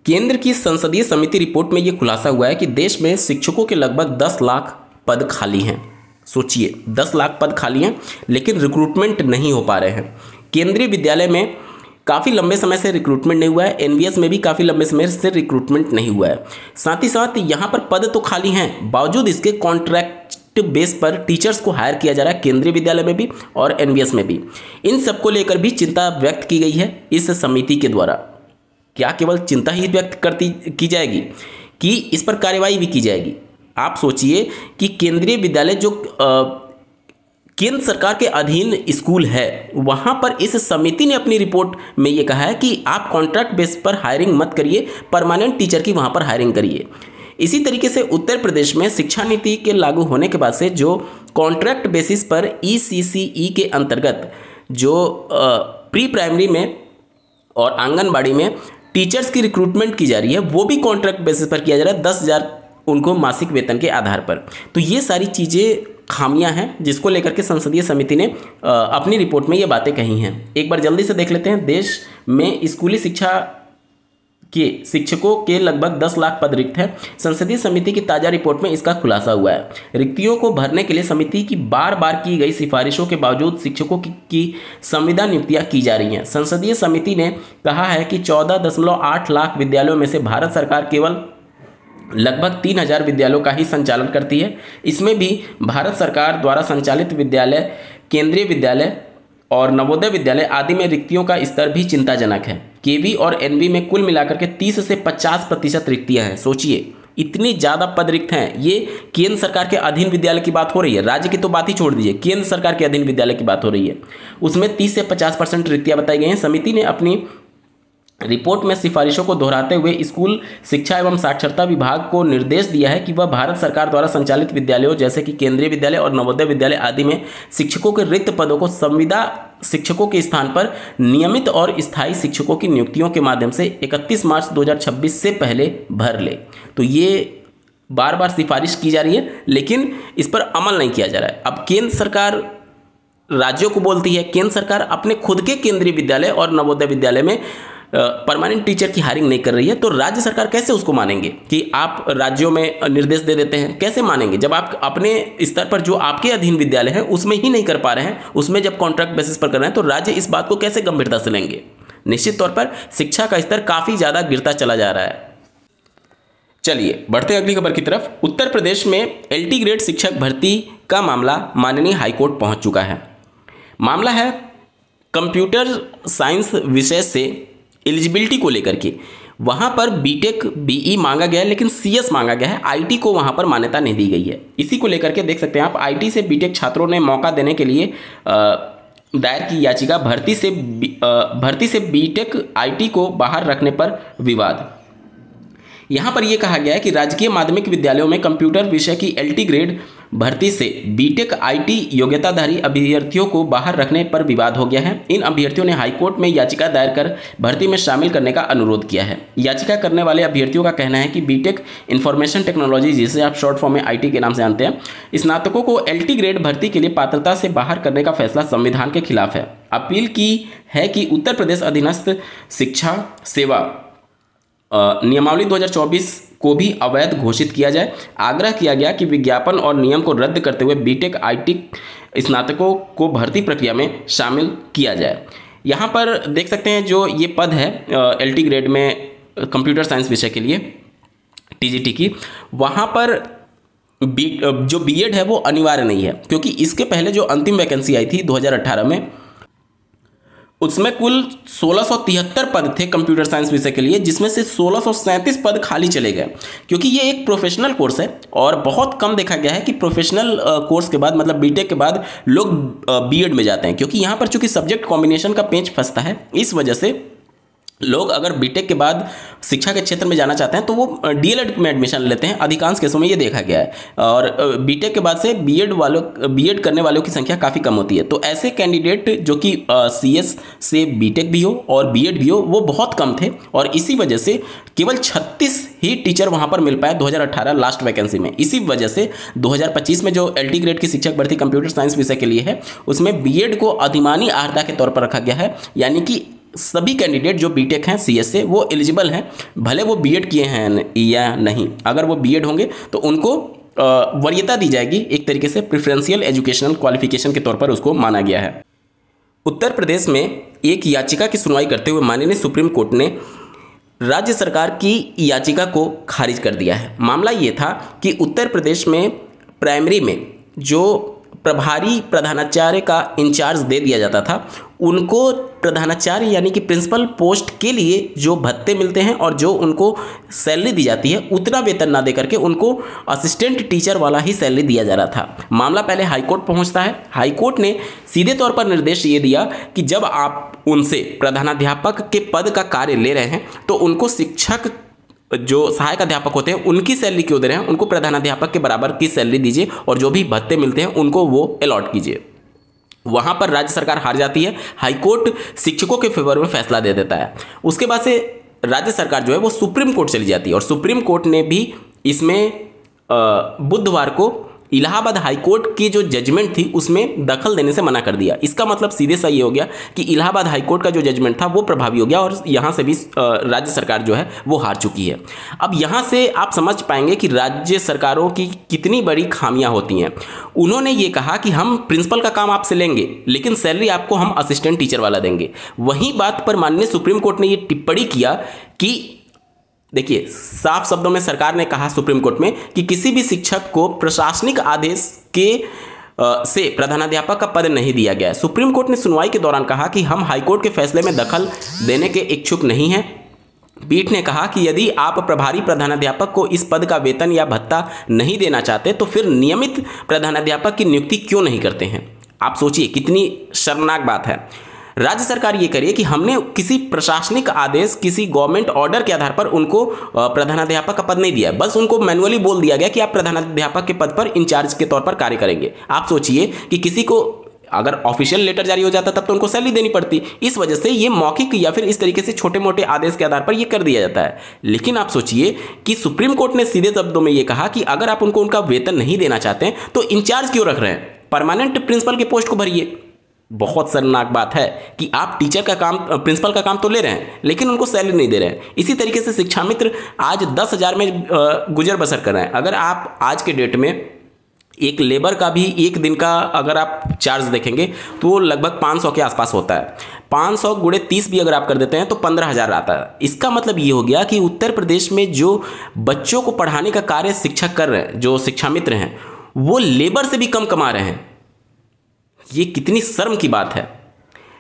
केंद्र की संसदीय समिति रिपोर्ट में यह खुलासा हुआ है कि देश में शिक्षकों के लगभग 10 लाख पद खाली हैं। सोचिए, 10 लाख पद खाली हैं लेकिन रिक्रूटमेंट नहीं हो पा रहे हैं। केंद्रीय विद्यालय में काफ़ी लंबे समय से रिक्रूटमेंट नहीं हुआ है, एनवीएस में भी काफ़ी लंबे समय से रिक्रूटमेंट नहीं हुआ है। साथ ही साथ यहाँ पर पद तो खाली हैं, बावजूद इसके कॉन्ट्रैक्ट बेस पर टीचर्स को हायर किया जा रहा है, केंद्रीय विद्यालय में भी और एनवीएस में भी। इन सबको लेकर भी चिंता व्यक्त की गई है इस समिति के द्वारा। क्या केवल चिंता ही व्यक्त की जाएगी कि इस पर कार्यवाही भी की जाएगी? आप सोचिए कि केंद्रीय विद्यालय जो केंद्र सरकार के अधीन स्कूल है, वहाँ पर इस समिति ने अपनी रिपोर्ट में ये कहा है कि आप कॉन्ट्रैक्ट बेस पर हायरिंग मत करिए, परमानेंट टीचर की वहाँ पर हायरिंग करिए। इसी तरीके से उत्तर प्रदेश में शिक्षा नीति के लागू होने के बाद से जो कॉन्ट्रैक्ट बेसिस पर ECCE के अंतर्गत जो प्री प्राइमरी में और आंगनबाड़ी में टीचर्स की रिक्रूटमेंट की जा रही है, वो भी कॉन्ट्रैक्ट बेसिस पर किया जा रहा है, 10,000 उनको मासिक वेतन के आधार पर। तो ये सारी चीज़ें खामियां हैं जिसको लेकर के संसदीय समिति ने अपनी रिपोर्ट में ये बातें कही हैं। एक बार जल्दी से देख लेते हैं। देश में स्कूली शिक्षा के शिक्षकों के लगभग 10 लाख पद रिक्त हैं। संसदीय समिति की ताज़ा रिपोर्ट में इसका खुलासा हुआ है। रिक्तियों को भरने के लिए समिति की बार बार की गई सिफारिशों के बावजूद शिक्षकों की संविदा नियुक्तियां की जा रही हैं। संसदीय समिति ने कहा है कि 14.8 लाख विद्यालयों में से भारत सरकार केवल लगभग 3,000 विद्यालयों का ही संचालन करती है। इसमें भी भारत सरकार द्वारा संचालित विद्यालय, केंद्रीय विद्यालय और नवोदय विद्यालय आदि में रिक्तियों का स्तर भी चिंताजनक है। केवी और एनवी में कुल मिलाकर के 30 से 50% रिक्तियां हैं। सोचिए, इतनी ज़्यादा पद रिक्त हैं। ये केंद्र सरकार के अधीन विद्यालय की बात हो रही है, राज्य की तो बात ही छोड़ दीजिए, केंद्र सरकार के अधीन विद्यालय की बात हो रही है। उसमें 30 से 50% रिक्तियाँ बताई गई हैं। समिति ने अपनी रिपोर्ट में सिफारिशों को दोहराते हुए स्कूल शिक्षा एवं साक्षरता विभाग को निर्देश दिया है कि वह भारत सरकार द्वारा संचालित विद्यालयों जैसे कि केंद्रीय विद्यालय और नवोदय विद्यालय आदि में शिक्षकों के रिक्त पदों को संविदा शिक्षकों के स्थान पर नियमित और स्थायी शिक्षकों की नियुक्तियों के माध्यम से 31 मार्च 2026 से पहले भर ले। तो ये बार बार सिफारिश की जा रही है लेकिन इस पर अमल नहीं किया जा रहा है। अब केंद्र सरकार राज्यों को बोलती है, केंद्र सरकार अपने खुद के केंद्रीय विद्यालय और नवोदय विद्यालय में परमानेंट टीचर की हायरिंग नहीं कर रही है, तो राज्य सरकार कैसे उसको मानेंगे कि आप राज्यों में निर्देश दे देते हैं? कैसे मानेंगे जब आप अपने स्तर पर जो आपके अधीन विद्यालय हैं उसमें ही नहीं कर पा रहे हैं, उसमें जब कॉन्ट्रैक्ट बेसिस पर कर रहे हैं तो राज्य इस बात को कैसे गंभीरता से लेंगे? निश्चित तौर पर शिक्षा का स्तर काफ़ी ज़्यादा गिरता चला जा रहा है। चलिए बढ़ते हैं अगली खबर की तरफ। उत्तर प्रदेश में LT ग्रेड शिक्षक भर्ती का मामला माननीय हाईकोर्ट पहुँच चुका है। मामला है कंप्यूटर साइंस विषय से एलिजिबिलिटी को लेकर के। वहाँ पर बीटेक BE मांगा गया है लेकिन CS मांगा गया है, IT को वहाँ पर मान्यता नहीं दी गई है। इसी को लेकर के देख सकते हैं आप, IT से बीटेक छात्रों ने मौका देने के लिए दायर की याचिका। भर्ती से बीटेक IT को बाहर रखने पर विवाद। यहाँ पर यह कहा गया है कि राजकीय माध्यमिक विद्यालयों में कंप्यूटर विषय की LT ग्रेड भर्ती से बीटेक IT योग्यताधारी अभ्यर्थियों को बाहर रखने पर विवाद हो गया है। इन अभ्यर्थियों ने हाईकोर्ट में याचिका दायर कर भर्ती में शामिल करने का अनुरोध किया है। याचिका करने वाले अभ्यर्थियों का कहना है कि बीटेक इंफॉर्मेशन टेक्नोलॉजी, जिसे आप शॉर्ट फॉर्म में IT के नाम से जानते हैं, स्नातकों को LT ग्रेड भर्ती के लिए पात्रता से बाहर करने का फैसला संविधान के खिलाफ है। अपील की है कि उत्तर प्रदेश अधीनस्थ शिक्षा सेवा नियमावली 2024 को भी अवैध घोषित किया जाए। आग्रह किया गया कि विज्ञापन और नियम को रद्द करते हुए बीटेक IT स्नातकों को भर्ती प्रक्रिया में शामिल किया जाए। यहाँ पर देख सकते हैं जो ये पद है LT ग्रेड में कंप्यूटर साइंस विषय के लिए TGT की, वहाँ पर जो BEd है वो अनिवार्य नहीं है, क्योंकि इसके पहले जो अंतिम वैकेंसी आई थी 2018 में, उसमें कुल 1673 पद थे कंप्यूटर साइंस विषय के लिए, जिसमें से 1637 पद खाली चले गए। क्योंकि ये एक प्रोफेशनल कोर्स है और बहुत कम देखा गया है कि प्रोफेशनल कोर्स के बाद, मतलब बीटेक के बाद, लोग BEd में जाते हैं। क्योंकि यहाँ पर चूंकि सब्जेक्ट कॉम्बिनेशन का पेंच फंसता है, इस वजह से लोग अगर बीटेक के बाद शिक्षा के क्षेत्र में जाना चाहते हैं तो वो DLED में एडमिशन लेते हैं। अधिकांश केसों में ये देखा गया है। और बीटेक के बाद से बीएड करने वालों की संख्या काफ़ी कम होती है। तो ऐसे कैंडिडेट जो कि CS से बीटेक भी हो और BEd भी हो, वो बहुत कम थे और इसी वजह से केवल 36 ही टीचर वहाँ पर मिल पाए 2018 लास्ट वैकेंसी में। इसी वजह से 2025 में जो LT ग्रेड की शिक्षक भर्ती कंप्यूटर साइंस विषय के लिए है, उसमें BEd को अधिमानी अर्हता के तौर पर रखा गया है। यानी कि सभी कैंडिडेट जो बीटेक हैं सीएस से वो एलिजिबल हैं, भले वो बीएड किए हैं या नहीं। अगर वो बीएड होंगे तो उनको वरीयता दी जाएगी, एक तरीके से प्रेफरेंशियल एजुकेशनल क्वालिफिकेशन के तौर पर उसको माना गया है। उत्तर प्रदेश में एक याचिका की सुनवाई करते हुए माननीय सुप्रीम कोर्ट ने राज्य सरकार की याचिका को खारिज कर दिया है। मामला ये था कि उत्तर प्रदेश में प्राइमरी में जो प्रभारी प्रधानाचार्य का इंचार्ज दे दिया जाता था, उनको प्रधानाचार्य यानी कि प्रिंसिपल पोस्ट के लिए जो भत्ते मिलते हैं और जो उनको सैलरी दी जाती है, उतना वेतन ना दे करके उनको असिस्टेंट टीचर वाला ही सैलरी दिया जा रहा था। मामला पहले हाईकोर्ट पहुंचता है। हाईकोर्ट ने सीधे तौर पर निर्देश ये दिया कि जब आप उनसे प्रधानाध्यापक के पद का कार्य ले रहे हैं तो उनको शिक्षक जो सहायक अध्यापक होते हैं उनकी सैलरी क्यों दे रहे हैं, उनको प्रधानाध्यापक के बराबर की सैलरी दीजिए और जो भी भत्ते मिलते हैं उनको वो अलॉट कीजिए। वहाँ पर राज्य सरकार हार जाती है। हाईकोर्ट शिक्षकों के फेवर में फैसला दे देता है। उसके बाद से राज्य सरकार जो है वो सुप्रीम कोर्ट चली जाती है और सुप्रीम कोर्ट ने भी इसमें बुधवार को इलाहाबाद हाईकोर्ट की जो जजमेंट थी उसमें दखल देने से मना कर दिया। इसका मतलब सीधे सा ये हो गया कि इलाहाबाद हाईकोर्ट का जो जजमेंट था वो प्रभावी हो गया और यहाँ से भी राज्य सरकार जो है वो हार चुकी है। अब यहाँ से आप समझ पाएंगे कि राज्य सरकारों की कितनी बड़ी खामियां होती हैं। उन्होंने ये कहा कि हम प्रिंसिपल का काम आपसे लेंगे लेकिन सैलरी आपको हम असिस्टेंट टीचर वाला देंगे। वहीं बात पर माननीय सुप्रीम कोर्ट ने ये टिप्पणी किया कि देखिए, साफ शब्दों में सरकार ने कहा सुप्रीम कोर्ट में कि किसी भी शिक्षक को प्रशासनिक आदेश के से प्रधानाध्यापक का पद नहीं दिया गया है। सुप्रीम कोर्ट ने सुनवाई के दौरान कहा कि हम हाईकोर्ट के फैसले में दखल देने के इच्छुक नहीं हैं। पीठ ने कहा कि यदि आप प्रभारी प्रधानाध्यापक को इस पद का वेतन या भत्ता नहीं देना चाहते तो फिर नियमित प्रधानाध्यापक की नियुक्ति क्यों नहीं करते हैं। आप सोचिए कितनी शर्मनाक बात है। राज्य सरकार ये करिए कि हमने किसी प्रशासनिक आदेश, किसी गवर्नमेंट ऑर्डर के आधार पर उनको प्रधानाध्यापक का पद नहीं दिया, बस उनको मैनुअली बोल दिया गया कि आप प्रधानाध्यापक के पद पर इंचार्ज के तौर पर कार्य करेंगे। आप सोचिए कि किसी को अगर ऑफिशियल लेटर जारी हो जाता तब तो उनको सैलरी देनी पड़ती। इस वजह से ये मौखिक या फिर इस तरीके से छोटे मोटे आदेश के आधार पर ये कर दिया जाता है। लेकिन आप सोचिए कि सुप्रीम कोर्ट ने सीधे शब्दों में ये कहा कि अगर आप उनको उनका वेतन नहीं देना चाहते हैं तो इंचार्ज क्यों रख रहे हैं, परमानेंट प्रिंसिपल के पोस्ट को भरिए। बहुत शर्मनाक बात है कि आप टीचर का काम, प्रिंसिपल का काम तो ले रहे हैं लेकिन उनको सैलरी नहीं दे रहे हैं। इसी तरीके से शिक्षा मित्र आज 10,000 में गुजर बसर कर रहे हैं। अगर आप आज के डेट में एक लेबर का भी एक दिन का अगर आप चार्ज देखेंगे तो वो लगभग 500 के आसपास होता है। 500 गुणे 30 भी अगर आप कर देते हैं तो 15,000 आता है। इसका मतलब ये हो गया कि उत्तर प्रदेश में जो बच्चों को पढ़ाने का कार्य शिक्षक कर रहे हैं, जो शिक्षा मित्र हैं, वो लेबर से भी कम कमा रहे हैं। ये कितनी शर्म की बात है।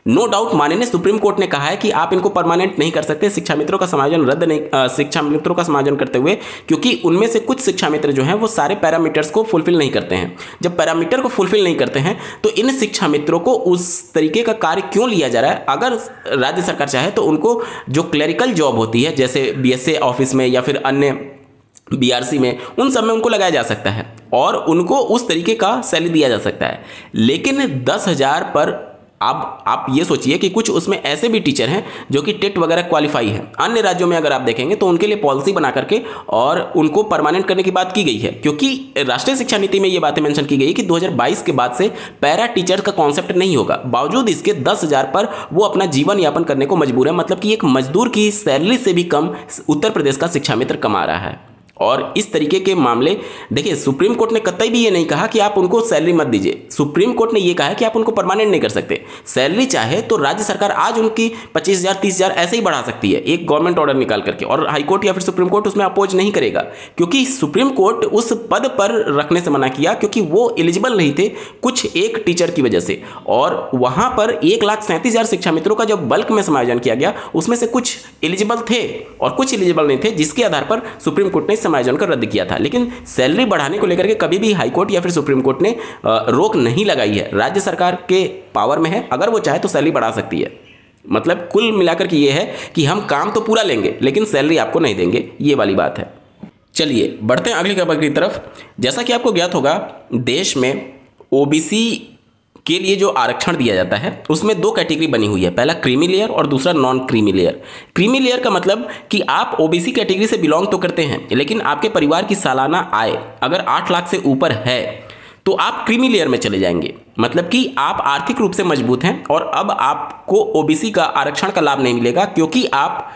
नो डाउट माननीय सुप्रीम कोर्ट ने कहा है कि आप इनको परमानेंट नहीं कर सकते, शिक्षा मित्रों का समायोजन रद्द नहीं, शिक्षा मित्रों का समायोजन करते हुए, क्योंकि उनमें से कुछ शिक्षा मित्र जो हैं वो सारे पैरामीटर्स को फुलफिल नहीं करते हैं। जब पैरामीटर को फुलफिल नहीं करते हैं तो इन शिक्षा मित्रों को उस तरीके का कार्य क्यों लिया जा रहा है। अगर राज्य सरकार चाहे तो उनको जो क्लरिकल जॉब होती है जैसे BSA ऑफिस में या फिर अन्य BRC में, उन सब में उनको लगाया जा सकता है और उनको उस तरीके का सैलरी दिया जा सकता है। लेकिन 10,000 पर अब आप ये सोचिए कि कुछ उसमें ऐसे भी टीचर हैं जो कि टेट वगैरह क्वालिफाई हैं। अन्य राज्यों में अगर आप देखेंगे तो उनके लिए पॉलिसी बना करके और उनको परमानेंट करने की बात की गई है, क्योंकि राष्ट्रीय शिक्षा नीति में ये बातें मेंशन की गई कि 2022 के बाद से पैरा टीचर का कॉन्सेप्ट नहीं होगा। बावजूद इसके 10,000 पर वो अपना जीवन यापन करने को मजबूर है। मतलब कि एक मजदूर की सैलरी से भी कम उत्तर प्रदेश का शिक्षा मित्र कमा रहा है। और इस तरीके के मामले देखिए, सुप्रीम कोर्ट ने कतई भी ये नहीं कहा कि आप उनको सैलरी मत दीजिए। सुप्रीम कोर्ट ने ये कहा है कि आप उनको परमानेंट नहीं कर सकते। सैलरी चाहे तो राज्य सरकार आज उनकी 25,000 30,000 ऐसे ही बढ़ा सकती है एक गवर्नमेंट ऑर्डर निकाल करके, और हाईकोर्ट या फिर सुप्रीम कोर्ट उसमें अपोज नहीं करेगा, क्योंकि सुप्रीम कोर्ट उस पद पर रखने से मना किया क्योंकि वो एलिजिबल नहीं थे कुछ एक टीचर की वजह से। और वहाँ पर 1,37,000 शिक्षा मित्रों का जब बल्क में समायोजन किया गया, उसमें से कुछ एलिजिबल थे और कुछ एलिजिबल नहीं थे, जिसके आधार पर सुप्रीम कोर्ट ने समायोजन कर रद्द किया था। लेकिन सैलरी बढ़ाने को लेकर के कभी भी हाईकोर्ट या फिर सुप्रीम कोर्ट ने रोक नहीं लगाई है। राज्य सरकार के पावर में है, अगर वो चाहे तो सैलरी बढ़ा सकती है। मतलब कुल मिलाकर के ये है कि हम काम तो पूरा लेंगे लेकिन सैलरी आपको नहीं देंगे, ये वाली बात है। चलिए बढ़ते हैं अगली खबर की तरफ। जैसा कि आपको ज्ञात होगा, देश में OBC के लिए जो आरक्षण दिया जाता है उसमें 2 कैटेगरी बनी हुई है, पहला क्रीमी लेयर और दूसरा non creamy layer. Creamy layer का मतलब कि आप OBC कैटेगरी से बिलोंग तो करते हैं, लेकिन आपके परिवार की सालाना आय अगर 8 लाख से ऊपर है तो आप क्रीमी लेयर में चले जाएंगे, मतलब कि आप आर्थिक रूप से मजबूत हैं और अब आपको ओबीसी का आरक्षण का लाभ नहीं मिलेगा, क्योंकि आप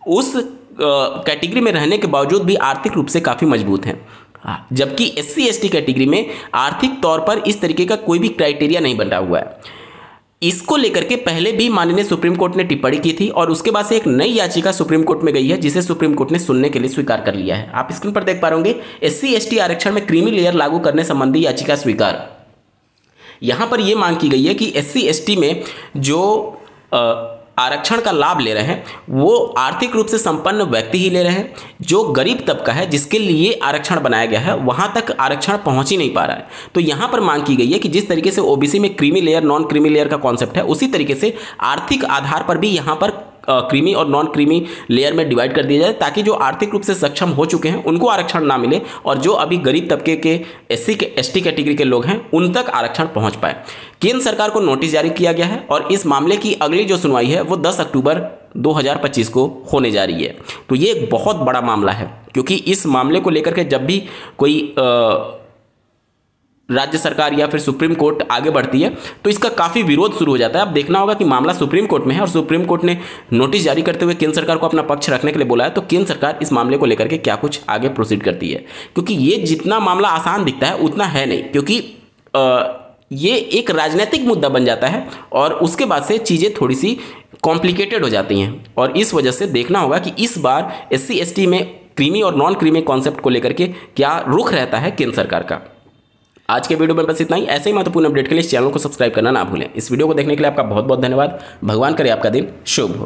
उस कैटेगरी में रहने के बावजूद भी आर्थिक रूप से काफ़ी मजबूत हैं। जबकि एससी एसटी कैटेगरी में आर्थिक तौर पर इस तरीके का कोई भी क्राइटेरिया नहीं बना हुआ है। इसको लेकर के पहले भी माननीय सुप्रीम कोर्ट ने टिप्पणी की थी और उसके बाद से एक नई याचिका सुप्रीम कोर्ट में गई है, जिसे सुप्रीम कोर्ट ने सुनने के लिए स्वीकार कर लिया है। आप स्क्रीन पर देख पा रहे होंगे, एससी एसटी आरक्षण में क्रीमी लेयर लागू करने संबंधी याचिका स्वीकार। यहां पर यह मांग की गई है कि एससी एसटी में जो आरक्षण का लाभ ले रहे हैं वो आर्थिक रूप से संपन्न व्यक्ति ही ले रहे हैं। जो गरीब तबका है जिसके लिए आरक्षण बनाया गया है वहां तक आरक्षण पहुंच ही नहीं पा रहा है। तो यहां पर मांग की गई है कि जिस तरीके से ओबीसी में creamy layer non creamy layer का कॉन्सेप्ट है, उसी तरीके से आर्थिक आधार पर भी यहां पर क्रीमी और नॉन क्रीमी लेयर में डिवाइड कर दिया जाए, ताकि जो आर्थिक रूप से सक्षम हो चुके हैं उनको आरक्षण ना मिले और जो अभी गरीब तबके के एससी के एसटी कैटेगरी के लोग हैं उन तक आरक्षण पहुंच पाए। केंद्र सरकार को नोटिस जारी किया गया है और इस मामले की अगली जो सुनवाई है वो 10 अक्टूबर 2025 को होने जा रही है। तो ये एक बहुत बड़ा मामला है, क्योंकि इस मामले को लेकर के जब भी कोई राज्य सरकार या फिर सुप्रीम कोर्ट आगे बढ़ती है तो इसका काफ़ी विरोध शुरू हो जाता है। अब देखना होगा कि मामला सुप्रीम कोर्ट में है और सुप्रीम कोर्ट ने नोटिस जारी करते हुए केंद्र सरकार को अपना पक्ष रखने के लिए बोला है, तो केंद्र सरकार इस मामले को लेकर के क्या कुछ आगे प्रोसीड करती है। क्योंकि ये जितना मामला आसान दिखता है उतना है नहीं, क्योंकि ये एक राजनीतिक मुद्दा बन जाता है और उसके बाद से चीज़ें थोड़ी सी कॉम्प्लिकेटेड हो जाती हैं। और इस वजह से देखना होगा कि इस बार एससी एसटी में क्रीमी और नॉन क्रीमी कॉन्सेप्ट को लेकर के क्या रुख रहता है केंद्र सरकार का। आज के वीडियो में बस इतना ही। ऐसे ही महत्वपूर्ण अपडेट के लिए इस चैनल को सब्सक्राइब करना ना भूलें। इस वीडियो को देखने के लिए आपका बहुत बहुत धन्यवाद। भगवान करे आपका दिन शुभ हो।